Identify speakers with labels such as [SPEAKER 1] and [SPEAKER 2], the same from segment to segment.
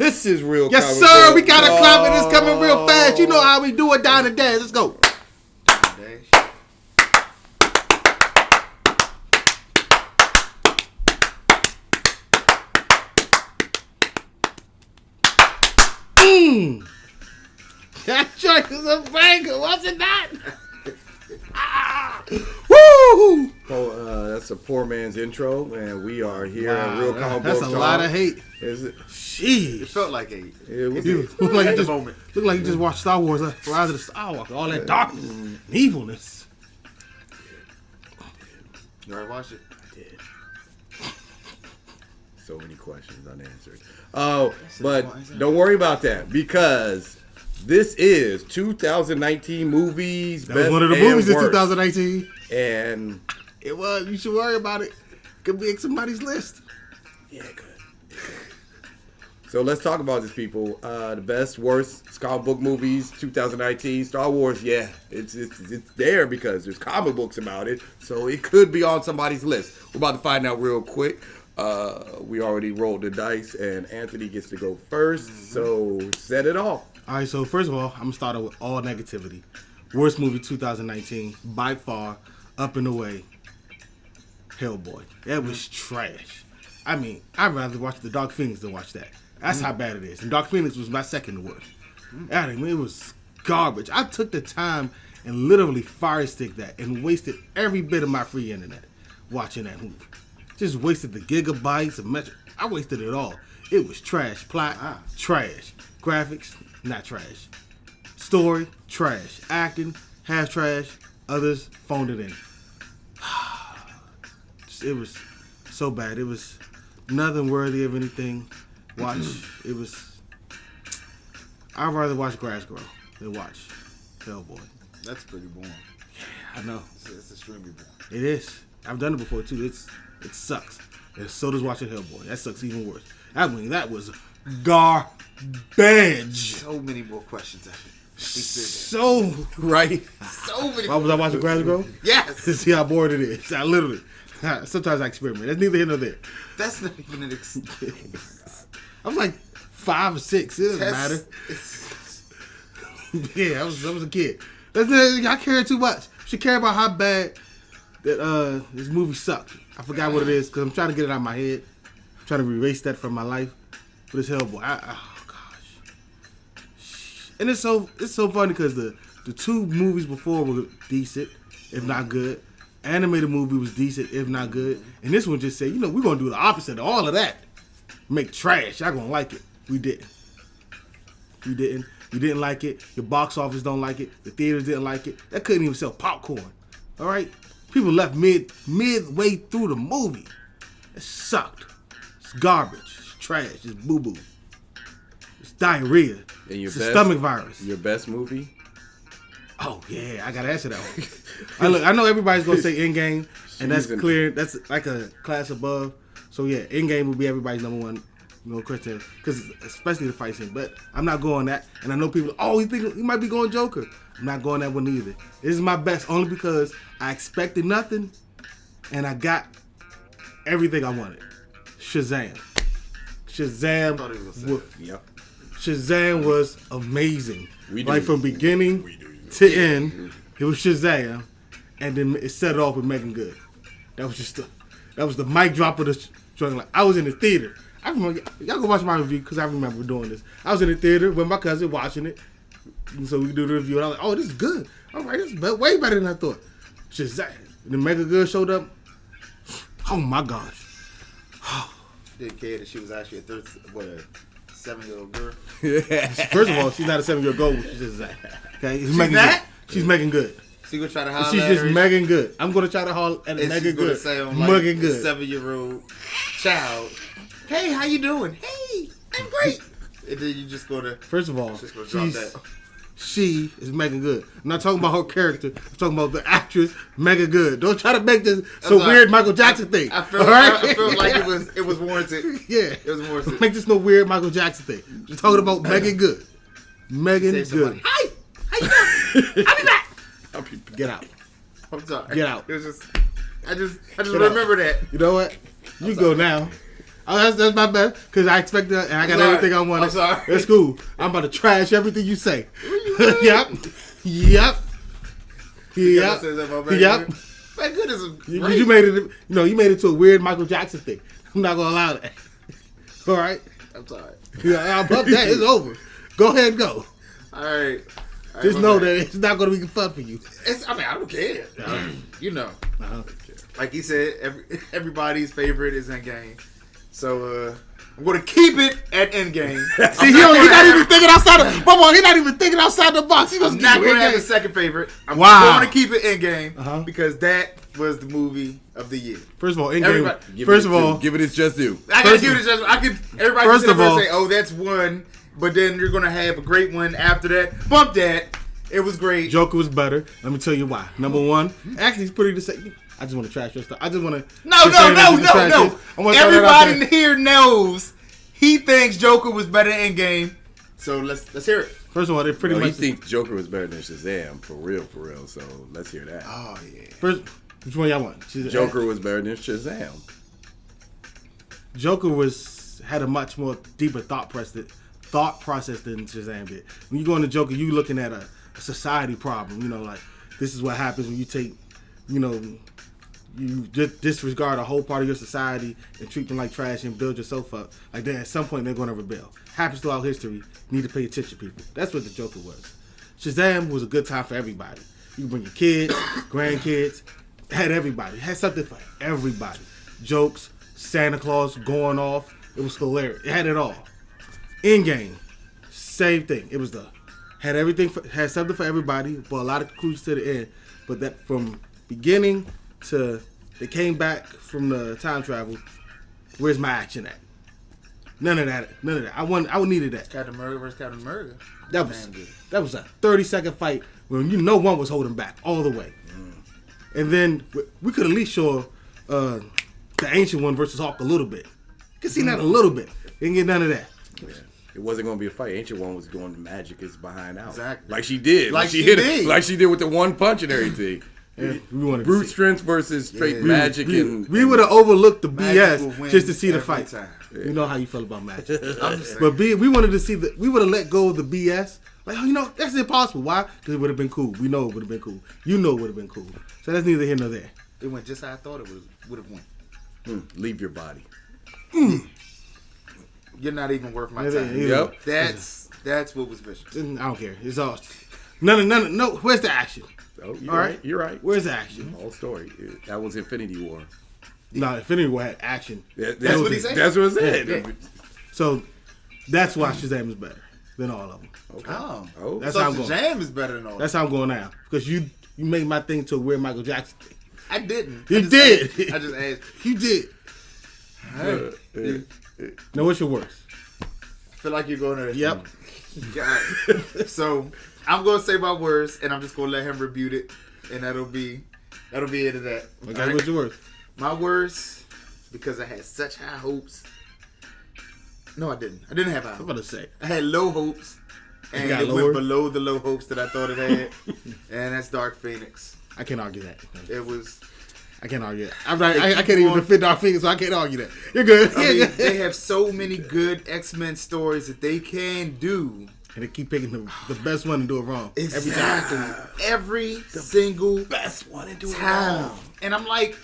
[SPEAKER 1] This is real.
[SPEAKER 2] Yes, sir. We got a clap and it's coming real fast. You know how we do it down and dance. Let's go. That joint is a banger, was it not? Woo!
[SPEAKER 1] Oh, that's a poor man's intro, and we are here at Real Comic Book
[SPEAKER 2] That's a lot of hate.
[SPEAKER 1] Is it?
[SPEAKER 2] Jeez.
[SPEAKER 3] It felt like hate.
[SPEAKER 1] It was
[SPEAKER 2] Looked like you just watched Star Wars, Rise of the Skywalker, all that darkness and evilness.
[SPEAKER 3] You already watched it?
[SPEAKER 1] I did. So many questions unanswered. Oh, but don't worry about that because this is 2019 movies.
[SPEAKER 2] That was one of the movies in 2019.
[SPEAKER 1] And
[SPEAKER 2] it was. You should worry about it. Could be in somebody's list.
[SPEAKER 1] Yeah, good. So let's talk about this, people. The best, worst comic book movies 2019. Star Wars, yeah, it's there because there's comic books about it. So it could be on somebody's list. We're about to find out real quick. We already rolled the dice, and Anthony gets to go first. So set it off.
[SPEAKER 2] All right, so first of all, I'm going to start with all negativity. Worst movie 2019, by far, up and away, Hellboy. That was trash. I mean, I'd rather watch The Dark Phoenix than watch that. That's how bad it is. And Dark Phoenix was my second worst. I mean, it was garbage. I took the time and literally fire stick that and wasted every bit of my free internet watching that movie. Just wasted the gigabytes of metro. I wasted it all. It was trash. Plot, trash. Graphics, not trash. Story, trash. Acting, half trash. Others phoned it in. It was so bad. It was nothing worthy of anything. It was. I'd rather watch grass grow than watch Hellboy.
[SPEAKER 3] That's pretty boring.
[SPEAKER 2] I know.
[SPEAKER 3] It's extremely boring.
[SPEAKER 2] It is. I've done it before too. It sucks. And so does watching Hellboy. That sucks even worse. That was garbage.
[SPEAKER 3] So many more questions after.
[SPEAKER 2] So right.
[SPEAKER 3] So many.
[SPEAKER 2] Why was I watching grass grow?
[SPEAKER 3] Yes.
[SPEAKER 2] To see how bored it is. I literally. Sometimes I experiment. That's neither here nor there.
[SPEAKER 3] That's not even an excuse.
[SPEAKER 2] I was like 5 or 6. It doesn't matter. Yeah, I was a kid. I care too much. Should care about how bad that this movie sucked. I forgot what it is because I'm trying to get it out of my head. I'm trying to erase that from my life. But it's Hellboy. Oh gosh. And it's so funny because the 2 movies before were decent, if not good. Animated movie was decent, if not good. And this one just said, we're gonna do the opposite of all of that. Make trash. Y'all gonna like it. We didn't. You didn't like it. Your box office don't like it. The theaters didn't like it. That couldn't even sell popcorn. All right? People left midway through the movie. It sucked. It's garbage. It's trash. It's boo-boo. It's diarrhea.
[SPEAKER 1] And
[SPEAKER 2] it's a stomach virus.
[SPEAKER 1] Your best movie?
[SPEAKER 2] Oh, yeah. I got to answer that one. I know everybody's going to say Endgame, and that's clear. That's like a class above. So, yeah, Endgame will be everybody's number one. Question, because especially the fight scene, but I'm not going that. And I know people, he might be going Joker. I'm not going that one either. This is my best only because I expected nothing and I got everything I wanted. Shazam was amazing. From beginning to end, it was Shazam, and then it set it off with Megan Good. That was the mic drop of the joint. Like, I was in the theater. I remember, y'all go watch my review because I remember doing this. I was in the theater with my cousin watching it, and so we could do the review. And I was like, "Oh, this is good. All right, this is way better than I thought." Shazam! And then Mega Good showed up. Oh my gosh!
[SPEAKER 3] Didn't care that she was actually a 7-year-old girl.
[SPEAKER 2] First of all, she's not a 7-year-old girl. She's Shazam. Okay, she's Megan Good.
[SPEAKER 3] So you gonna try to holler
[SPEAKER 2] She's
[SPEAKER 3] at
[SPEAKER 2] just
[SPEAKER 3] her?
[SPEAKER 2] Megan Good. I'm gonna try to holler at Megan Good.
[SPEAKER 3] Say on
[SPEAKER 2] Megan Good.
[SPEAKER 3] 7-year-old child. Hey, how you doing? Hey, I'm great. And then you just gonna.
[SPEAKER 2] First of all, she is Megan Good. I'm not talking about her character. I'm talking about the actress Megan Good. Don't try to make this weird Michael Jackson thing.
[SPEAKER 3] I felt like it was warranted.
[SPEAKER 2] Yeah,
[SPEAKER 3] it was warranted.
[SPEAKER 2] Make this no weird Michael Jackson thing. Just talking about Megan Good. Megan Good.
[SPEAKER 3] Hi, how you doing? I'll be back.
[SPEAKER 2] Get out.
[SPEAKER 3] I'm sorry.
[SPEAKER 2] Get out.
[SPEAKER 3] It was just. I just remember that.
[SPEAKER 2] You know what? You go now. Oh, that's my bad. Because I expect that, and I got everything I wanted.
[SPEAKER 3] I'm sorry.
[SPEAKER 2] That's cool. I'm about to trash everything you say. Yep. Yep. Yep. Yep.
[SPEAKER 3] My goodness,
[SPEAKER 2] You made it. You made it to a weird Michael Jackson thing. I'm not gonna allow that. All right.
[SPEAKER 3] I'm sorry.
[SPEAKER 2] Yeah, I'll bump that. It's over. Go ahead and go.
[SPEAKER 3] All right.
[SPEAKER 2] Just know that it's not gonna be fun for you.
[SPEAKER 3] I don't care. You know.
[SPEAKER 2] Uh-huh.
[SPEAKER 3] Like he said, everybody's favorite is Endgame. So I'm going to keep it at Endgame.
[SPEAKER 2] See, he's not even thinking outside the box. He's not even thinking outside the box.
[SPEAKER 3] I'm not going to have a second favorite. I'm going to keep it Endgame because that was the movie of the year.
[SPEAKER 2] First of all, Endgame.
[SPEAKER 1] Give it its just due.
[SPEAKER 3] I got to give it its just due. Everybody can sit there and say, "Oh, that's one," but then you're going to have a great one after that. Bump that. It was great.
[SPEAKER 2] Joker was better. Let me tell you why. Number one, actually, it's pretty the same. I just want to trash your stuff. I just want to.
[SPEAKER 3] No. Everybody here knows he thinks Joker was better than Endgame. So let's hear it.
[SPEAKER 2] First of all, they pretty much.
[SPEAKER 1] He thinks Joker was better than Shazam, for real. So let's hear that.
[SPEAKER 3] Oh yeah.
[SPEAKER 2] First, which one y'all want?
[SPEAKER 1] Joker was better than Shazam.
[SPEAKER 2] Joker had a much more deeper thought process than Shazam did. When you go into Joker, you looking at a society problem. Like this is what happens when you take, you just disregard a whole part of your society and treat them like trash and build yourself up. Like that, at some point they're going to rebel. Happens throughout history. You need to pay attention, people. That's what the Joker was. Shazam was a good time for everybody. You can bring your kids, grandkids. It had everybody. It had something for everybody. Jokes, Santa Claus going off. It was hilarious. It had it all. Endgame, same thing. It was had everything, had something for everybody, but a lot of conclusions to the end. But that from beginning to they came back from the time travel. Where's my action at? None of that. I needed that.
[SPEAKER 3] Captain America versus Captain America.
[SPEAKER 2] That was a 30-second fight when one was holding back all the way. And then we could at least show the Ancient One versus Hulk a little bit. You can see that a little bit. Didn't get none of that.
[SPEAKER 1] Yeah. It wasn't going to be a fight. Ancient One was going to magic is behind out.
[SPEAKER 3] Exactly.
[SPEAKER 1] Like she did.
[SPEAKER 3] Like she
[SPEAKER 1] hit
[SPEAKER 3] did.
[SPEAKER 1] it. Like she did with the one punch and everything.
[SPEAKER 2] Yeah, we wanted
[SPEAKER 1] brute strength versus straight magic.
[SPEAKER 2] We would have overlooked the BS just to see the fight.
[SPEAKER 3] Yeah.
[SPEAKER 2] You know how you feel about magic. But we wanted to see we would have let go of the BS. Like, that's impossible. Why? Because it would have been cool. We know it would have been cool. You know it would have been cool. So that's neither here nor there.
[SPEAKER 3] It went just how I thought it would have went.
[SPEAKER 1] Leave your body.
[SPEAKER 3] You're not even worth my time.
[SPEAKER 1] Yep.
[SPEAKER 3] That's what was vicious.
[SPEAKER 2] I don't care. It's all none. No. Where's the action?
[SPEAKER 1] Oh, you're right. You're right.
[SPEAKER 2] Where's the action?
[SPEAKER 1] Whole story. That was Infinity War.
[SPEAKER 2] No, Infinity War had action.
[SPEAKER 3] That's what he said.
[SPEAKER 1] That's what it said.
[SPEAKER 2] Yeah. So that's why Shazam is better than all of them.
[SPEAKER 1] Okay.
[SPEAKER 3] Oh.
[SPEAKER 2] That's
[SPEAKER 3] so
[SPEAKER 2] how I'm going.
[SPEAKER 3] Shazam is better than all.
[SPEAKER 2] That's how I'm going now because you made my thing to a weird Michael Jackson thing.
[SPEAKER 3] I didn't.
[SPEAKER 2] You did.
[SPEAKER 3] I just asked.
[SPEAKER 2] You did. Now what's your worst?
[SPEAKER 3] I feel like you're going to.
[SPEAKER 2] Yep.
[SPEAKER 3] Got it. So I'm going to say my worst, and I'm just going to let him rebuke it, and that'll be it of that.
[SPEAKER 2] Okay, right? What's your worst?
[SPEAKER 3] My worst, because I had such high hopes. No, I didn't. I didn't have high hopes.
[SPEAKER 2] I'm about to say.
[SPEAKER 3] I had low hopes, and it went below the low hopes that I thought it had, and that's Dark Phoenix.
[SPEAKER 2] I can't argue that.
[SPEAKER 3] It was.
[SPEAKER 2] I can't argue that. I can't even defend Dark Phoenix, so I can't argue that. You're good.
[SPEAKER 3] I mean, they have so many good X-Men stories that they can do.
[SPEAKER 2] And they keep picking the best one and do it wrong.
[SPEAKER 3] Exactly. Every single
[SPEAKER 1] best one and do it
[SPEAKER 3] time.
[SPEAKER 1] wrong.
[SPEAKER 3] And I'm like,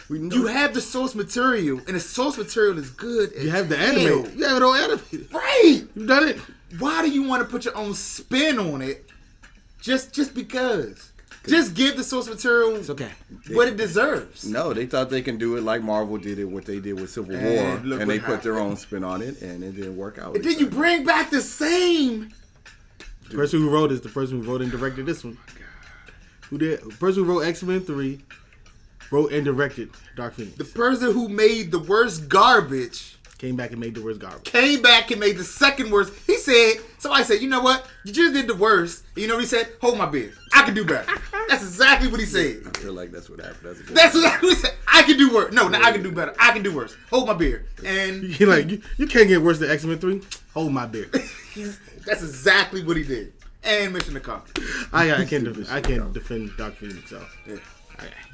[SPEAKER 3] you have the source material, and the source material is good.
[SPEAKER 2] You have the anime. You have it all animated.
[SPEAKER 3] Right.
[SPEAKER 2] You've done it.
[SPEAKER 3] Why do you want to put your own spin on it? Just because. Just give the source material what it deserves.
[SPEAKER 1] No, they thought they can do it like Marvel did it, what they did with Civil War, and they put their own spin on it, and it didn't work out.
[SPEAKER 3] And then you bring back the same.
[SPEAKER 2] The person who wrote is the person who wrote and directed this one. Oh my God. Who did? The person who wrote X-Men 3 wrote and directed Dark Phoenix.
[SPEAKER 3] The person who made the worst garbage
[SPEAKER 2] came back and made the worst garbage.
[SPEAKER 3] Came back and made the second worst. Somebody said, you know what? You just did the worst. And you know what he said? Hold my beer. I can do better. That's exactly what he said.
[SPEAKER 1] I feel like that's what happened.
[SPEAKER 3] That's exactly what he said. I can do worse. No, I can do better. I can do worse. Hold my beer. And
[SPEAKER 2] you're like, you can't get worse than X-Men 3. Hold my beer.
[SPEAKER 3] That's exactly what he did. And Mission Accomplished.
[SPEAKER 2] I can't defend Dark Phoenix. So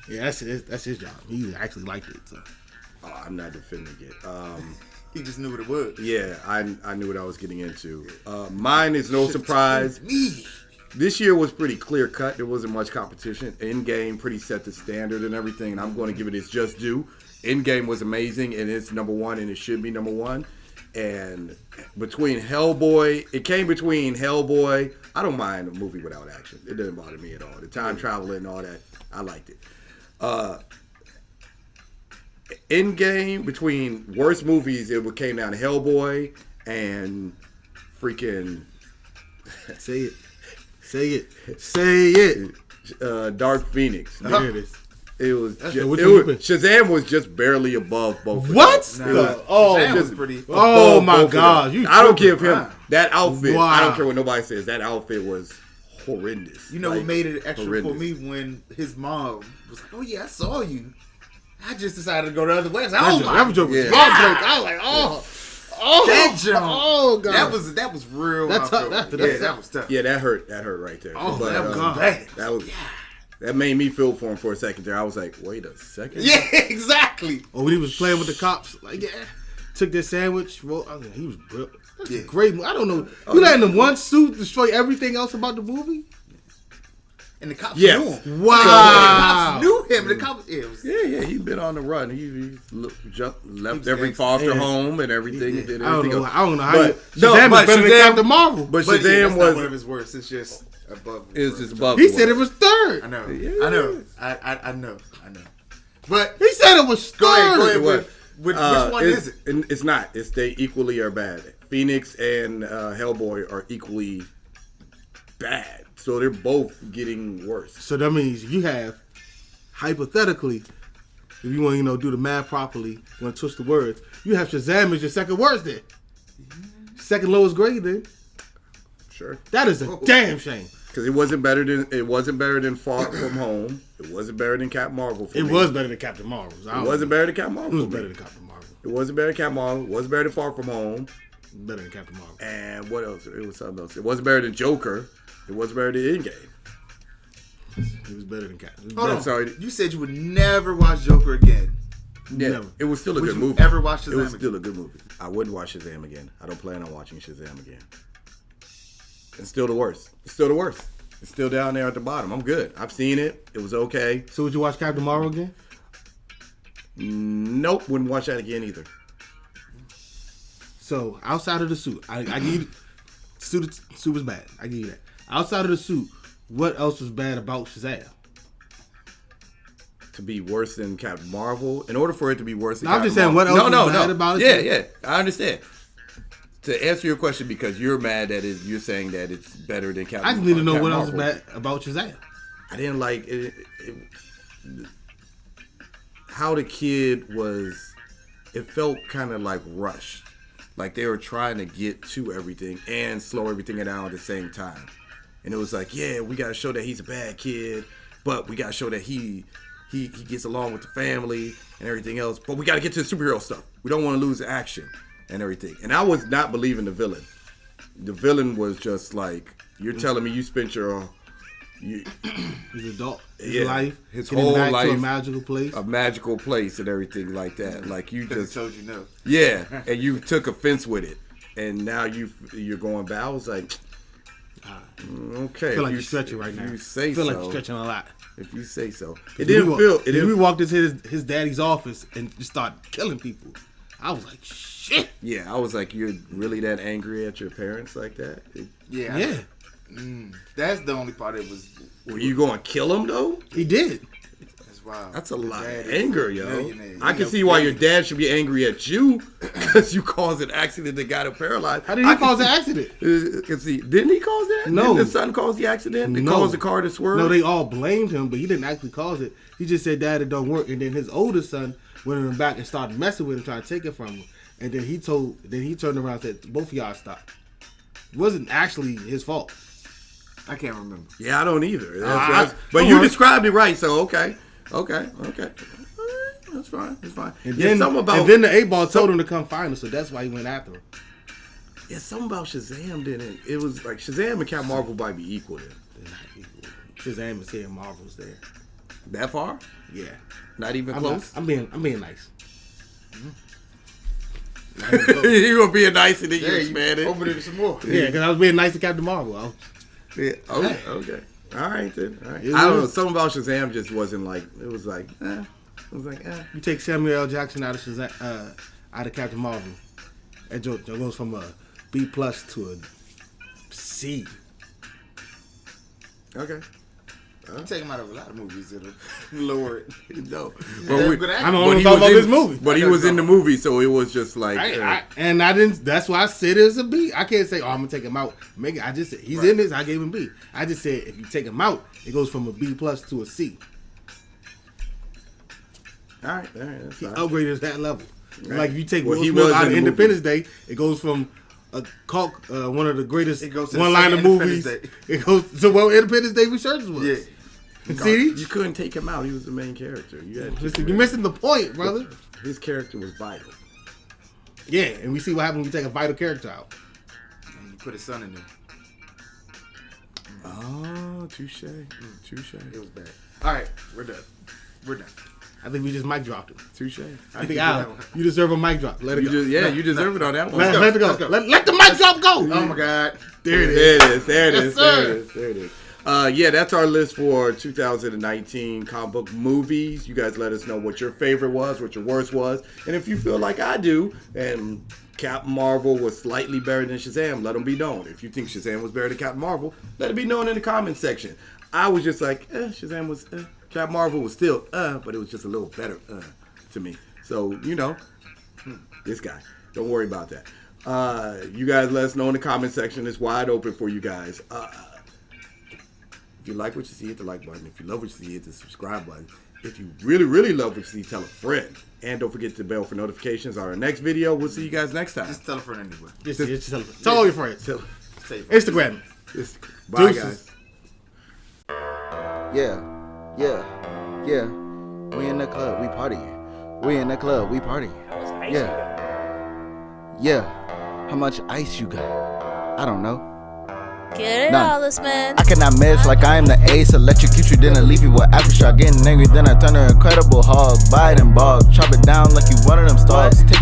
[SPEAKER 2] that's his job. He actually liked it. So
[SPEAKER 1] I'm not defending it.
[SPEAKER 3] He just knew what it was.
[SPEAKER 1] Yeah, I knew what I was getting into. Mine is no surprise.
[SPEAKER 3] Me.
[SPEAKER 1] This year was pretty clear cut. There wasn't much competition. Endgame pretty set the standard and everything, and I'm going to give it its just due. Endgame was amazing, and it's number one, and it should be number one. And between Hellboy, it came between Hellboy. I don't mind a movie without action. It doesn't bother me at all. The time travel and all that, I liked it. Endgame, between worst movies, it came down to Hellboy and freaking
[SPEAKER 2] Say it. Say it. Say it.
[SPEAKER 1] Dark Phoenix.
[SPEAKER 2] There it is.
[SPEAKER 1] It was,
[SPEAKER 2] which
[SPEAKER 1] Shazam was just barely above both.
[SPEAKER 2] What?
[SPEAKER 1] Of them. It was
[SPEAKER 3] Shazam was
[SPEAKER 1] just
[SPEAKER 3] pretty.
[SPEAKER 2] Oh
[SPEAKER 1] above
[SPEAKER 2] my
[SPEAKER 1] both of
[SPEAKER 2] God!
[SPEAKER 1] them.
[SPEAKER 2] You
[SPEAKER 1] I don't give
[SPEAKER 2] tripping.
[SPEAKER 1] him that outfit.
[SPEAKER 2] Wow.
[SPEAKER 1] I don't care what nobody says. That outfit was horrendous.
[SPEAKER 3] You know
[SPEAKER 1] Like,
[SPEAKER 3] what made it extra
[SPEAKER 1] horrendous.
[SPEAKER 3] for me when his mom was like, "Oh yeah, I saw you." I just decided to go the other way. I was like,
[SPEAKER 2] That joke was
[SPEAKER 1] Yeah.
[SPEAKER 2] heartbreak. I was like, oh,
[SPEAKER 3] that jump.
[SPEAKER 2] oh God.
[SPEAKER 3] That was real.
[SPEAKER 2] That's tough. That's
[SPEAKER 3] that was tough.
[SPEAKER 1] Yeah, that hurt. That hurt right there.
[SPEAKER 2] Oh,
[SPEAKER 1] But,
[SPEAKER 2] that was
[SPEAKER 3] bad.
[SPEAKER 1] That made me feel for him for a second there. I was like, wait a second.
[SPEAKER 3] Yeah, exactly.
[SPEAKER 2] Or when he was playing with the cops, like took their sandwich. Well, I mean, he was brilliant. That's
[SPEAKER 3] Yeah.
[SPEAKER 2] a great movie. I don't know. You letting them one suit destroy everything else about the movie?
[SPEAKER 3] And the cops
[SPEAKER 1] Yes.
[SPEAKER 3] knew him.
[SPEAKER 2] Wow.
[SPEAKER 3] The cops knew him. The cops. Yeah, it was,
[SPEAKER 1] Yeah, he'd been on the run. He left
[SPEAKER 3] was
[SPEAKER 1] every
[SPEAKER 3] ex-
[SPEAKER 1] foster
[SPEAKER 2] yeah.
[SPEAKER 1] home and everything. Did
[SPEAKER 2] I don't
[SPEAKER 1] everything
[SPEAKER 2] know.
[SPEAKER 1] else.
[SPEAKER 2] I don't know how.
[SPEAKER 1] But,
[SPEAKER 2] Shazam
[SPEAKER 1] but
[SPEAKER 2] is better than
[SPEAKER 1] Shazam-
[SPEAKER 2] Captain Marvel.
[SPEAKER 1] But
[SPEAKER 3] but yeah,
[SPEAKER 1] Shazam
[SPEAKER 3] that's not one of
[SPEAKER 1] was
[SPEAKER 3] his worst. It's just above.
[SPEAKER 1] it was just above.
[SPEAKER 2] He
[SPEAKER 1] the
[SPEAKER 2] said it
[SPEAKER 1] worst.
[SPEAKER 2] was third.
[SPEAKER 3] I know.
[SPEAKER 1] Yeah.
[SPEAKER 3] I know. I know. But
[SPEAKER 2] He said it was third.
[SPEAKER 3] go ahead.
[SPEAKER 1] What?
[SPEAKER 3] Which one
[SPEAKER 1] it's,
[SPEAKER 3] is it?
[SPEAKER 1] It's not. It's they equally are bad. Phoenix and Hellboy are equally bad. So they're both getting worse.
[SPEAKER 2] So that means you have, hypothetically, if you want to do the math properly, you want to twist the words, you have Shazam as your second worst then. Second lowest grade then.
[SPEAKER 1] Sure.
[SPEAKER 2] That is a damn shame.
[SPEAKER 1] Because it wasn't better than Far From Home. It wasn't better than Captain Marvel. For
[SPEAKER 2] It
[SPEAKER 1] me.
[SPEAKER 2] was better than Captain Marvel.
[SPEAKER 1] It wasn't better than Captain
[SPEAKER 2] It
[SPEAKER 1] Marvel.
[SPEAKER 2] was
[SPEAKER 1] for
[SPEAKER 2] better
[SPEAKER 1] me.
[SPEAKER 2] than Captain Marvel.
[SPEAKER 1] It wasn't better than Captain Marvel. It wasn't better than Far From Home.
[SPEAKER 2] Better than Captain Marvel.
[SPEAKER 1] And what else? It was something else. It wasn't better than Joker. It wasn't better than Endgame.
[SPEAKER 2] It was better than Captain.
[SPEAKER 3] Hold on.
[SPEAKER 1] sorry.
[SPEAKER 3] You said you would never watch Joker again.
[SPEAKER 1] Yeah,
[SPEAKER 2] Never.
[SPEAKER 1] it was still a
[SPEAKER 3] Would
[SPEAKER 1] good
[SPEAKER 3] you
[SPEAKER 1] movie.
[SPEAKER 3] ever watch
[SPEAKER 1] It was
[SPEAKER 3] Shazam
[SPEAKER 1] still a good movie. I wouldn't watch Shazam again. I don't plan on watching Shazam again. It's still the worst. It's still the worst. It's still down there at the bottom. I'm good. I've seen it. It was okay.
[SPEAKER 2] So would you watch Captain Marvel again?
[SPEAKER 1] Nope. Wouldn't watch that again either.
[SPEAKER 2] So outside of the suit, I give you suit was bad. I give you that. Outside of the suit, what else was bad about Shazam?
[SPEAKER 1] To be worse than Captain Marvel, in order for it to be worse than
[SPEAKER 2] No, I'm
[SPEAKER 1] Captain
[SPEAKER 2] just saying,
[SPEAKER 1] Marvel.
[SPEAKER 2] what else was bad about it?
[SPEAKER 1] Yeah, I understand. To answer your question, because you're mad that you're saying that it's better than Captain
[SPEAKER 2] I just need to know
[SPEAKER 1] Captain
[SPEAKER 2] what else was
[SPEAKER 1] Marvel.
[SPEAKER 2] bad about Shazam.
[SPEAKER 1] I didn't like it, how the kid was. It felt kind of like rushed, like they were trying to get to everything and slow everything down at the same time. And it was like, yeah, we got to show that he's a bad kid, but we got to show that he gets along with the family and everything else. But we got to get to the superhero stuff. We don't want to lose the action and everything. And I was not believing the villain. The villain was just like, you're telling me you spent
[SPEAKER 2] His adult, his
[SPEAKER 1] Yeah,
[SPEAKER 2] life,
[SPEAKER 1] his
[SPEAKER 2] getting
[SPEAKER 1] whole
[SPEAKER 2] back to
[SPEAKER 1] life.
[SPEAKER 2] a magical place.
[SPEAKER 1] a magical place and everything like that. Like you
[SPEAKER 3] Because
[SPEAKER 1] just
[SPEAKER 3] it told you no.
[SPEAKER 1] yeah, and you took offense with it, and now you're going back. I was like, okay.
[SPEAKER 2] I feel like
[SPEAKER 1] if
[SPEAKER 2] you're stretching right now.
[SPEAKER 1] You say
[SPEAKER 2] I feel
[SPEAKER 1] so.
[SPEAKER 2] like you're stretching a lot.
[SPEAKER 1] If you say so, it didn't feel. It
[SPEAKER 2] We
[SPEAKER 1] didn't.
[SPEAKER 2] walked into his daddy's office and just started killing people. I was like, shit.
[SPEAKER 1] Yeah, I was like, you're really that angry at your parents like that?
[SPEAKER 3] Yeah.
[SPEAKER 2] Yeah,
[SPEAKER 3] That's the only part that was.
[SPEAKER 1] Were you going to kill him though?
[SPEAKER 2] he did.
[SPEAKER 3] That's wild.
[SPEAKER 1] That's a lot
[SPEAKER 3] Dad
[SPEAKER 1] of
[SPEAKER 3] is
[SPEAKER 1] anger,
[SPEAKER 3] a
[SPEAKER 1] yo.
[SPEAKER 3] millionaire.
[SPEAKER 1] I
[SPEAKER 3] You
[SPEAKER 1] can
[SPEAKER 3] know,
[SPEAKER 1] see why your
[SPEAKER 3] billionaire.
[SPEAKER 1] dad should be angry at you because you caused an accident that got him paralyzed.
[SPEAKER 2] How did he cause the accident?
[SPEAKER 1] Didn't he cause that?
[SPEAKER 2] No.
[SPEAKER 1] Didn't the son cause the accident? It caused the car to swerve?
[SPEAKER 2] No, they all blamed him, but he didn't actually cause it. He just said, Dad, it don't work. And then his oldest son went in the back and started messing with him, trying to take it from him. And then he turned around and said, both of y'all stop. It wasn't actually his fault.
[SPEAKER 3] I can't remember.
[SPEAKER 1] Yeah, I don't either.
[SPEAKER 2] I-
[SPEAKER 1] But
[SPEAKER 2] don't
[SPEAKER 1] you
[SPEAKER 2] worry.
[SPEAKER 1] described it right, so okay. All right, that's fine. That's fine.
[SPEAKER 2] And
[SPEAKER 1] Yeah,
[SPEAKER 2] then,
[SPEAKER 1] something about
[SPEAKER 2] and then the 8-ball told him to come find him, so that's why he went after him.
[SPEAKER 1] yeah, something about Shazam didn't. It was like Shazam and Captain Marvel might be equal then.
[SPEAKER 2] They're not equal. Shazam is here, Marvel's there.
[SPEAKER 1] That far?
[SPEAKER 2] Yeah.
[SPEAKER 1] Not even close.
[SPEAKER 2] I'm being nice.
[SPEAKER 1] You were being nice and then you
[SPEAKER 3] Yeah,
[SPEAKER 1] expanded.
[SPEAKER 3] you opened it some more.
[SPEAKER 2] Yeah, because I was being nice to Captain Marvel.
[SPEAKER 1] Yeah. Okay. All right then. All right.
[SPEAKER 2] It
[SPEAKER 1] I don't know.
[SPEAKER 2] was-
[SPEAKER 1] Something about Shazam just wasn't like. It was like. It was like.
[SPEAKER 2] You take Samuel L. Jackson out of Shazam, out of Captain Marvel, that joke goes from a B+ to a C.
[SPEAKER 1] Okay.
[SPEAKER 3] You take him out of a lot of movies that'll lower it.
[SPEAKER 1] No.
[SPEAKER 3] But
[SPEAKER 1] But
[SPEAKER 2] I'm
[SPEAKER 1] but
[SPEAKER 2] only
[SPEAKER 1] he
[SPEAKER 2] talking
[SPEAKER 1] was
[SPEAKER 2] about
[SPEAKER 1] in
[SPEAKER 2] this movie.
[SPEAKER 1] But he was in the movie, so it was just like.
[SPEAKER 2] And I didn't. That's why I said it's a B. I can't say, "Oh, I'm gonna take him out." I just said he's in this. I gave him B. I just said if you take him out, it goes from a B+ to a C.
[SPEAKER 1] All right. That's
[SPEAKER 2] He
[SPEAKER 1] fine.
[SPEAKER 2] upgraded that level.
[SPEAKER 1] Right.
[SPEAKER 2] Like if you take
[SPEAKER 1] Well,
[SPEAKER 2] Will
[SPEAKER 1] he
[SPEAKER 2] Smith
[SPEAKER 1] was
[SPEAKER 2] out
[SPEAKER 1] in
[SPEAKER 2] of
[SPEAKER 1] the
[SPEAKER 2] Independence Day, it goes from a one of the greatest
[SPEAKER 3] It goes to the
[SPEAKER 2] one-liner
[SPEAKER 3] second
[SPEAKER 2] movies.
[SPEAKER 3] Independence
[SPEAKER 2] It goes to what Independence Day research was.
[SPEAKER 3] Yeah.
[SPEAKER 2] See,
[SPEAKER 1] You couldn't take him out. He was the main character. You had to
[SPEAKER 2] listen, you're missing the point, brother.
[SPEAKER 1] His character was vital.
[SPEAKER 2] Yeah, and we see what happens when you take a vital character out.
[SPEAKER 3] And you put his son in there.
[SPEAKER 1] Oh, touche. Touche.
[SPEAKER 3] It was bad. All right, we're done. We're done.
[SPEAKER 2] I think we just mic dropped him.
[SPEAKER 1] Touche.
[SPEAKER 2] I think Al, you deserve a mic drop. Let it
[SPEAKER 1] You
[SPEAKER 2] go.
[SPEAKER 1] just, you deserve it on that one.
[SPEAKER 2] Let it go.
[SPEAKER 3] Let's go.
[SPEAKER 2] Let the mic drop go.
[SPEAKER 3] Oh my God.
[SPEAKER 2] There it is.
[SPEAKER 1] There it is.
[SPEAKER 2] Yes,
[SPEAKER 1] There
[SPEAKER 2] sir.
[SPEAKER 1] it is. There it is. Yeah, that's our list for 2019 comic book movies. You guys let us know what your favorite was, what your worst was. And if you feel like I do, and Captain Marvel was slightly better than Shazam, let them be known. If you think Shazam was better than Captain Marvel, let it be known in the comments section. I was just like, Shazam was, Captain Marvel was still, but it was just a little better, to me. So, this guy. Don't worry about that. You guys let us know in the comment section. It's wide open for you guys. If you like what you see, hit the like button. If you love what you see, hit the subscribe button. If you really, really love what you see, tell a friend. And don't forget the bell for notifications. Our next video. We'll see you guys next time.
[SPEAKER 3] Just tell a friend anyway.
[SPEAKER 2] Just tell all your friends.
[SPEAKER 1] Tell-
[SPEAKER 3] Say it.
[SPEAKER 2] Instagram.
[SPEAKER 1] Bye,
[SPEAKER 2] Deuces.
[SPEAKER 1] guys.
[SPEAKER 4] Yeah. We in the club, we partying. We in the club, we partying. Yeah. How much ice you got? I don't know.
[SPEAKER 5] Get it,
[SPEAKER 4] None.
[SPEAKER 5] Hollis, man.
[SPEAKER 4] I cannot miss like I am the ace. Electrocute you, then I leave you with aftershock. Getting angry, then I turn to Incredible Hulk. Bite and bog, chop it down like you one of them stars. Take